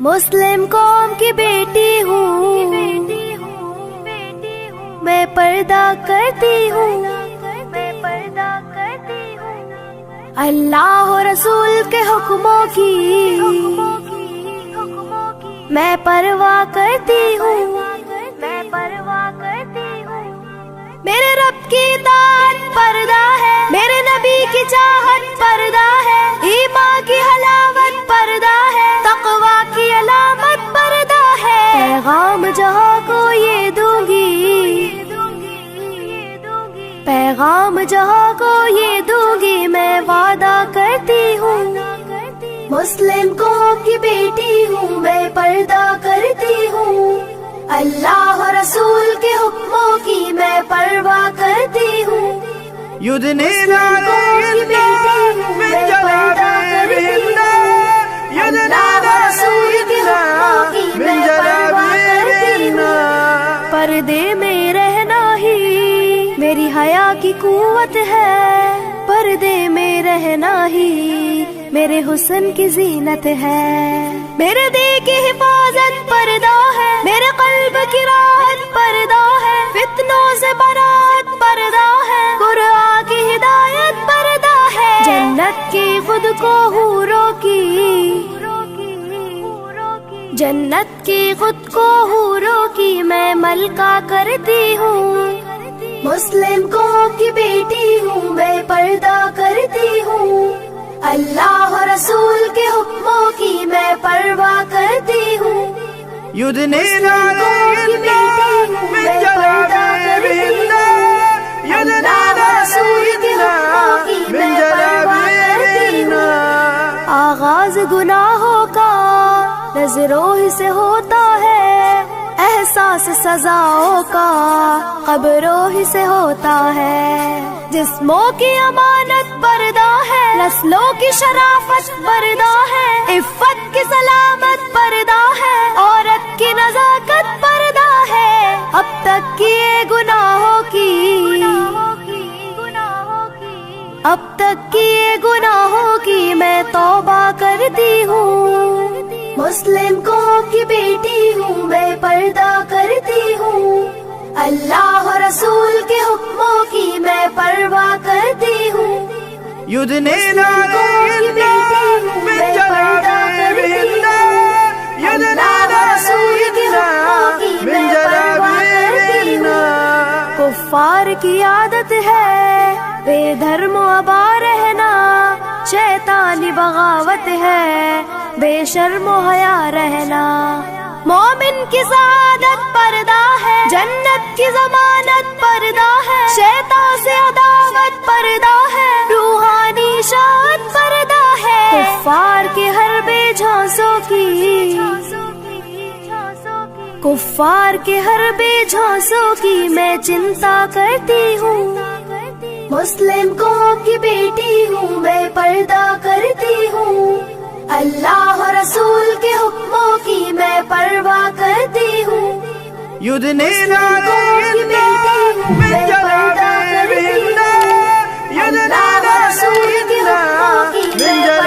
مسلم قوم کی بیٹی ہوں، میں پردہ کرتی ہوں، اللہ و رسول کے حکموں کی میں پرواہ کرتی ہوں، میرے رب کی اطاعت پردہ ہے، میرے نبی کی چاہت پردہ ہے، ایمان کی حلاوت پردہ ہے، تقوی کی علامت پردہ ہے، پیغام جہاں کو یہ دوں گی، پیغام جہاں کو یہ دوں گی، میں وعدہ کرتی ہوں، مسلم قوم کی بیٹی ہوں، میں پردہ کرتی ہوں، اللہ و رسول کے حکموں کی میں پرواہ کرتی ہوں، يدنين عليهن من جلابيبهن يدنين عليهن من جلابيبهن پردے میں رہنا ہی میری حیا کی قوت ہے، پردے میں رہنا ہی میرے حسن کی زینت ہے، میرے دل کی حفاظت پردہ ہے، میرے قلب کی راحت پردہ ہے، فتنوں سے برات پردہ ہے، قرآن کی ہدایت پردہ ہے، جنت کی خود کو حوروں کی، جنت کی خود کو حوروں کی میں ملکہ کرتی ہوں، مسلم قوم کی بیٹی ہوں، میں پردہ کرتی ہوں، اللہ و رسول کے حکموں کی میں پرواہ کرتی ہوں، يدنين عليهن من جلابيبهن يدنين عليهن من جلابيبهن آغاز گناہوں کا نظروں ہی سے ہوتا ہے، احساس سزاؤں کا قبروں ہی سے ہوتا ہے، جسموں کی امانت پردہ ہے، نسلوں کی شرافت پردہ ہے، عفت کی سلامت پردہ ہے، عورت کی نزاکت پردہ ہے، اب تک کیے گناہوں کی، اب تک کیے گناہوں کی میں توبہ کرتی ہوں، مسلم قوم کی بیٹی ہوں، میں پردہ کرتی ہوں، اللہ و رسول کے حکموں کی میں پرواہ کرتی ہوں، يدنين عليهن من جلابيبهن يدنين عليهن من جلابيبهن کفار کی عادت ہے بے دھرم و ابا رہنا، شیطانی بغاوت ہے بے شرم و حیا رہنا، مومن کی سعادت پردہ ہے، جنت کی ضمانت پردہ ہے، شیطان سے عداوت پردہ ہے، روحانی شاعت پردہ ہے، کفار کے ہر بے جھانسوں کی، کفار کے ہر بے جھانسوں کی میں چنتا کرتی ہوں، مسلم قوم کی بیٹی ہوں، میں پردہ کرتی ہوں، اللہ و رسول کے حکموں کی میں پرواہ کرتی ہوں، يدنين عليهن من جلابيبهن يدنين عليهن من جلابيبهن